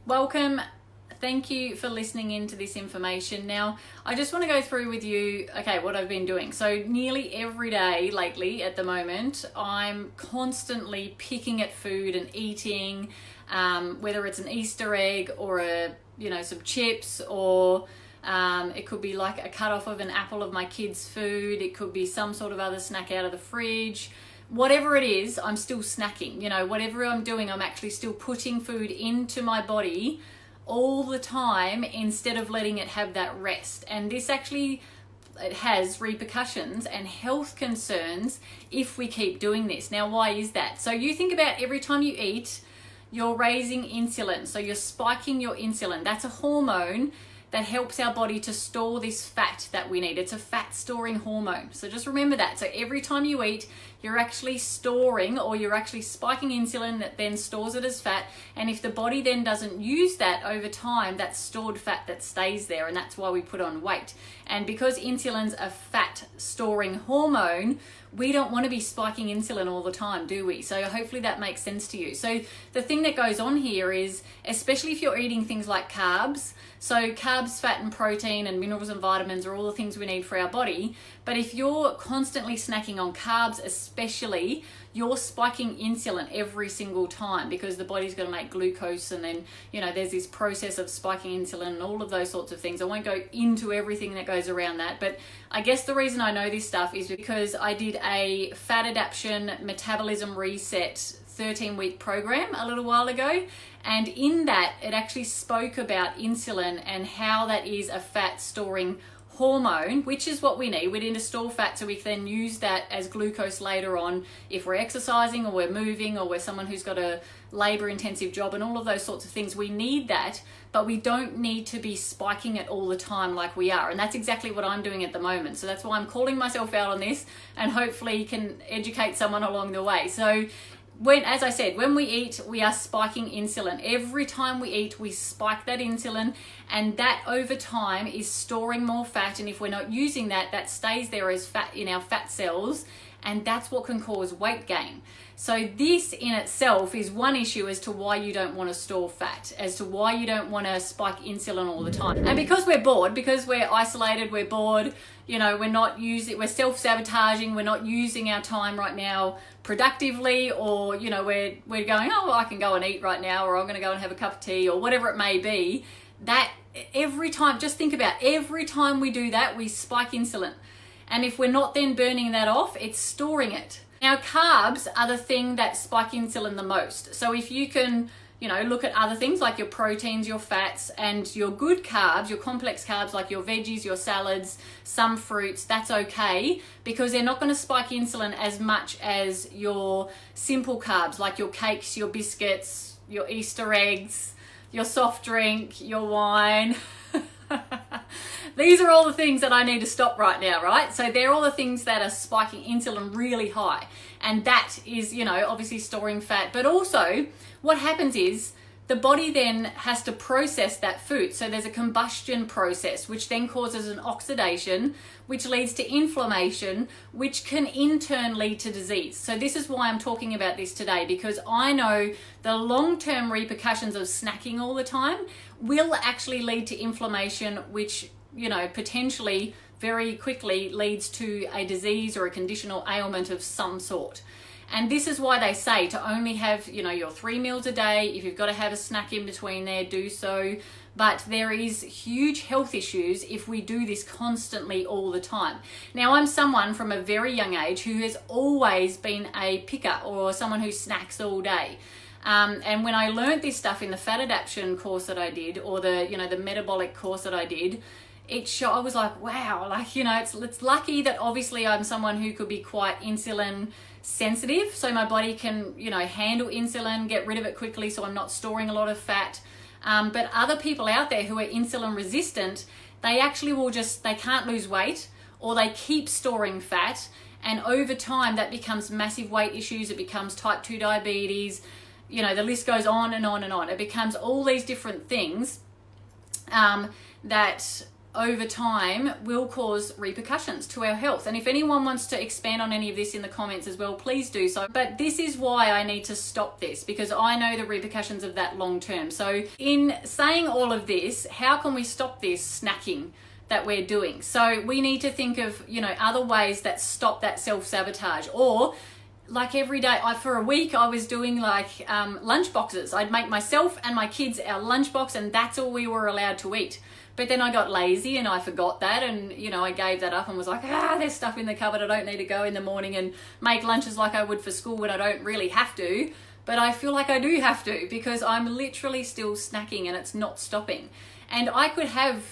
Welcome. Thank you for listening into this information. Now, I just want to go through with you, okay, what I've been doing. So nearly every day lately at the moment, I'm constantly picking at food and eating, whether it's an Easter egg or some chips, or it could be like a cut off of an apple of my kids' food. It could be some sort of other snack out of the fridge. Whatever it is, I'm still snacking. Whatever I'm doing, I'm actually still putting food into my body all the time instead of letting it have that rest. And this actually, it has repercussions and health concerns if we keep doing this. Now, why is that? So you think about every time you eat, you're raising insulin. So you're spiking your insulin. That's a hormone that helps our body to store this fat that we need. It's a fat storing hormone. So just remember that. So every time you eat, you're actually storing, or you're actually spiking insulin that then stores it as fat. And if the body then doesn't use that over time, that's stored fat that stays there. And that's why we put on weight. And because insulin's a fat storing hormone, we don't want to be spiking insulin all the time, do we? So hopefully that makes sense to you. So the thing that goes on here is, especially if you're eating things like carbs, so carbs, fat and protein and minerals and vitamins are all the things we need for our body. But if you're constantly snacking on carbs, especially, you're spiking insulin every single time because the body's going to make glucose, and then, there's this process of spiking insulin and all of those sorts of things. I won't go into everything that goes around that, but I guess the reason I know this stuff is because I did a fat adaptation metabolism reset 13-week program a little while ago, and in that it actually spoke about insulin and how that is a fat storing hormone, which is what we need. We need to store fat so we can then use that as glucose later on if we're exercising or we're moving or we're someone who's got a labor intensive job and all of those sorts of things. We need that, but we don't need to be spiking it all the time like we are. And that's exactly what I'm doing at the moment. So that's why I'm calling myself out on this, and hopefully can educate someone along the way. So as I said, when we eat, we are spiking insulin. Every time we eat, we spike that insulin, and that over time is storing more fat. And if we're not using that, that stays there as fat in our fat cells, and that's what can cause weight gain. So this in itself is one issue as to why you don't want to store fat, as to why you don't want to spike insulin all the time. And because we're bored, because we're isolated, we're bored, we're self-sabotaging, we're not using our time right now productively, or, we're going, oh, I can go and eat right now, or I'm going to go and have a cup of tea, or whatever it may be. That every time, just think about every time we do that, we spike insulin. And if we're not then burning that off, it's storing it. Now, carbs are the thing that spike insulin the most. So if you can, look at other things like your proteins, your fats, and your good carbs, your complex carbs like your veggies, your salads, some fruits, that's okay, because they're not going to spike insulin as much as your simple carbs like your cakes, your biscuits, your Easter eggs, your soft drink, your wine. These are all the things that I need to stop right now, right? So they're all the things that are spiking insulin really high. And that is, obviously storing fat. But also what happens is the body then has to process that food. So there's a combustion process, which then causes an oxidation, which leads to inflammation, which can in turn lead to disease. So this is why I'm talking about this today, because I know the long-term repercussions of snacking all the time will actually lead to inflammation, which, potentially very quickly leads to a disease or a condition or ailment of some sort. And this is why they say to only have, your 3 meals a day. If you've got to have a snack in between there, do so. But there is huge health issues if we do this constantly all the time. Now, I'm someone from a very young age who has always been a picker, or someone who snacks all day. And when I learned this stuff in the fat adaptation course that I did, or the metabolic course that I did, I was like, wow, it's lucky that obviously I'm someone who could be quite insulin sensitive, so my body can, handle insulin, get rid of it quickly, so I'm not storing a lot of fat. But other people out there who are insulin resistant, they actually they can't lose weight, or they keep storing fat, and over time that becomes massive weight issues. It becomes type 2 diabetes, the list goes on and on and on. It becomes all these different things that over time will cause repercussions to our health. And if anyone wants to expand on any of this in the comments as well, please do so. But this is why I need to stop this, because I know the repercussions of that long term. So in saying all of this, how can we stop this snacking that we're doing? So we need to think of, other ways that stop that self-sabotage. Or like every day, for a week, I was doing lunch boxes. I'd make myself and my kids our lunch box, and that's all we were allowed to eat. But then I got lazy and I forgot that, and I gave that up and was like, there's stuff in the cupboard. I don't need to go in the morning and make lunches like I would for school when I don't really have to. But I feel like I do have to, because I'm literally still snacking and it's not stopping. And I could have,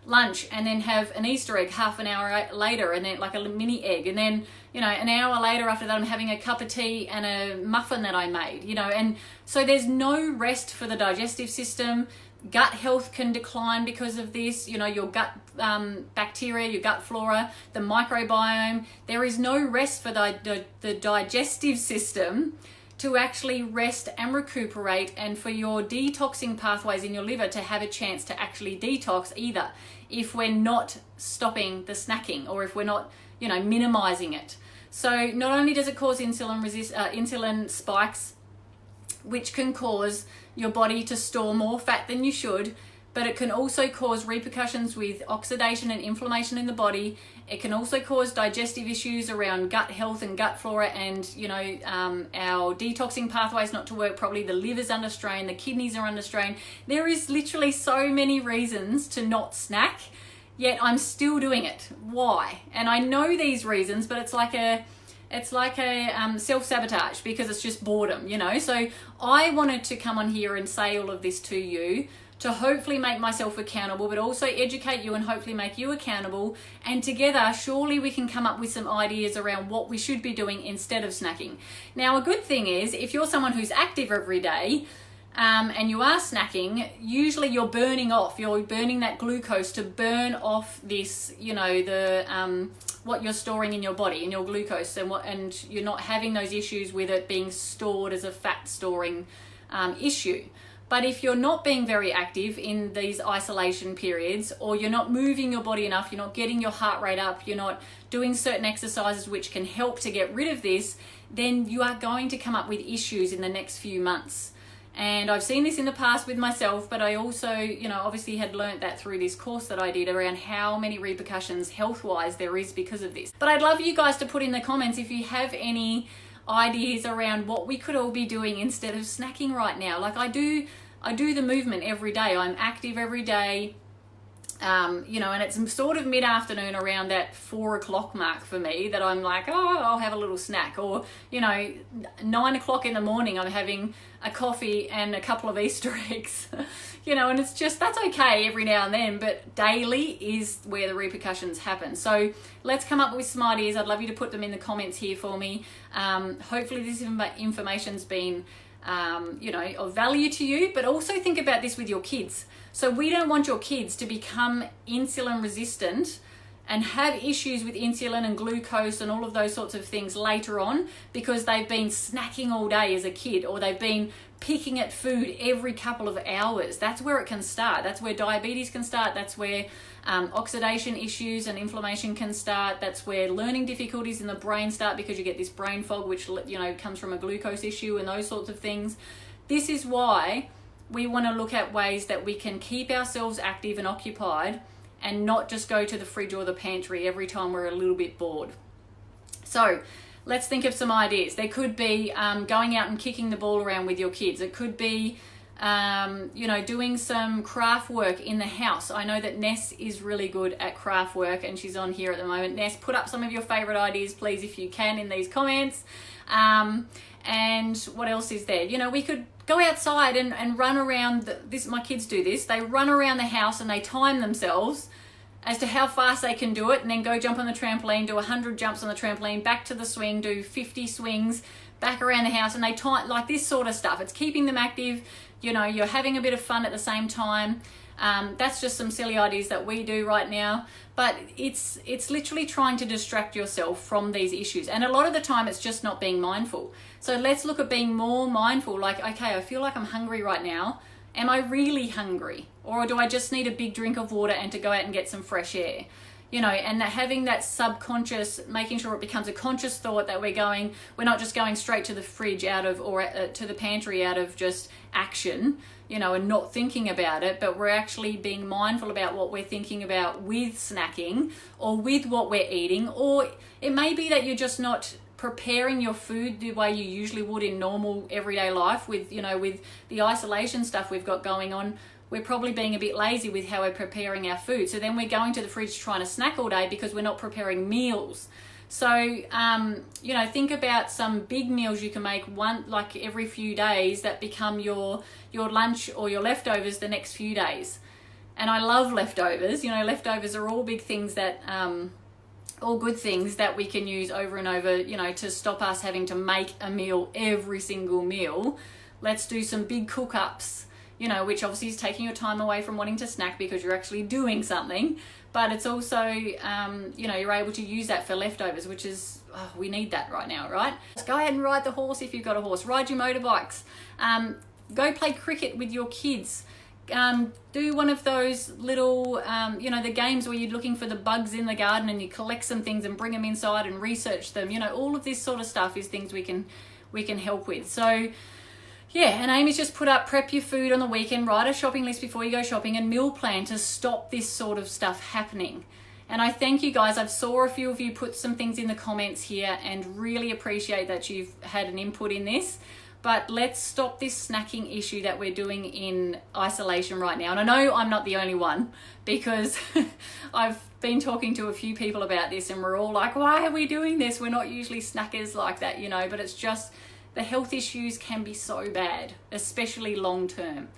lunch and then have an Easter egg half an hour later, and then like a mini egg, and then an hour later after that I'm having a cup of tea and a muffin that I made, and so there's no rest for the digestive system. Gut health can decline because of this, your gut bacteria, your gut flora, the microbiome. There is no rest for the digestive system to actually rest and recuperate, and for your detoxing pathways in your liver to have a chance to actually detox, either if we're not stopping the snacking or if we're not, minimizing it. So not only does it cause insulin spikes, which can cause your body to store more fat than you should, but it can also cause repercussions with oxidation and inflammation in the body. It can also cause digestive issues around gut health and gut flora, and our detoxing pathways not to work properly. The liver's under strain, the kidneys are under strain. There is literally so many reasons to not snack, yet I'm still doing it. Why? And I know these reasons, but it's like a self-sabotage, because it's just boredom, So I wanted to come on here and say all of this to you, to hopefully make myself accountable, but also educate you and hopefully make you accountable. And together, surely we can come up with some ideas around what we should be doing instead of snacking. Now, a good thing is, if you're someone who's active every day, and you are snacking, usually you're burning that glucose to burn off this, what you're storing in your body, in your glucose, and you're not having those issues with it being stored as a fat storing issue. But if you're not being very active in these isolation periods, or you're not moving your body enough, you're not getting your heart rate up, you're not doing certain exercises which can help to get rid of this, then you are going to come up with issues in the next few months. And I've seen this in the past with myself, but I also, obviously had learnt that through this course that I did around how many repercussions health-wise there is because of this. But I'd love you guys to put in the comments if you have any ideas around what we could all be doing instead of snacking right now. Like I do the movement every day. I'm active every day. And it's sort of mid-afternoon around that 4 o'clock mark for me that I'm like, I'll have a little snack. Or, 9 o'clock in the morning, I'm having a coffee and a couple of Easter eggs, and it's just, that's okay every now and then, but daily is where the repercussions happen. So let's come up with some ideas. I'd love you to put them in the comments here for me. Hopefully this information's been of value to you, but also think about this with your kids. So we don't want your kids to become insulin resistant and have issues with insulin and glucose and all of those sorts of things later on because they've been snacking all day as a kid, or they've been picking at food every couple of hours. That's where it can start. That's where diabetes can start. That's where oxidation issues and inflammation can start. That's where learning difficulties in the brain start, because you get this brain fog, which comes from a glucose issue and those sorts of things. This is why we want to look at ways that we can keep ourselves active and occupied, and not just go to the fridge or the pantry every time we're a little bit bored. So let's think of some ideas. There could be going out and kicking the ball around with your kids. It could be doing some craft work in the house. I know that Ness is really good at craft work, and she's on here at the moment. Ness, put up some of your favorite ideas, please, if you can, in these comments. And what else is there? We could go outside and run around. My kids do this. They run around the house and they time themselves as to how fast they can do it, and then go jump on the trampoline, do 100 jumps on the trampoline, back to the swing, do 50 swings, back around the house, and they time like this sort of stuff. It's keeping them active. You're having a bit of fun at the same time. That's just some silly ideas that we do right now, but it's literally trying to distract yourself from these issues. And a lot of the time it's just not being mindful. So let's look at being more mindful. Like, okay, I feel like I'm hungry right now. Am I really hungry? Or do I just need a big drink of water and to go out and get some fresh air? You know, and having that subconscious, making sure it becomes a conscious thought that we're not just going straight to the fridge out of, or to the pantry out of just action, you know, and not thinking about it, but we're actually being mindful about what we're thinking about with snacking or with what we're eating. Or it may be that you're just not preparing your food the way you usually would in normal everyday life with, you know, with the isolation stuff we've got going on. We're probably being a bit lazy with how we're preparing our food. So then we're going to the fridge trying to snack all day because we're not preparing meals. So, you know, think about some big meals you can make like every few days that become your lunch or your leftovers the next few days. And I love leftovers. You know, leftovers are all big things that, all good things that we can use over and over, you know, to stop us having to make a meal every single meal. Let's do some big cook-ups, you know, which obviously is taking your time away from wanting to snack because you're actually doing something. But it's also, you know, you're able to use that for leftovers, which is, we need that right now, right? Just go ahead and ride the horse if you've got a horse. Ride your motorbikes. Go play cricket with your kids. Do one of those little, you know, the games where you're looking for the bugs in the garden and you collect some things and bring them inside and research them. You know, all of this sort of stuff is things we can help with. So, yeah, and Amy's just put up, prep your food on the weekend, write a shopping list before you go shopping, and meal plan to stop this sort of stuff happening. And I thank you guys. I saw a few of you put some things in the comments here and really appreciate that you've had an input in this. But let's stop this snacking issue that we're doing in isolation right now. And I know I'm not the only one, because I've been talking to a few people about this and we're all like, why are we doing this? We're not usually snackers like that, you know, but it's just the health issues can be so bad, especially long term.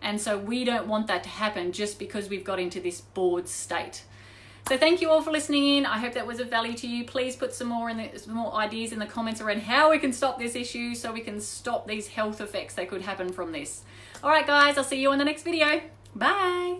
And so we don't want that to happen just because we've got into this bored state. So thank you all for listening in. I hope that was of value to you. Please put some more ideas in the comments around how we can stop this issue so we can stop these health effects that could happen from this. All right, guys, I'll see you in the next video. Bye.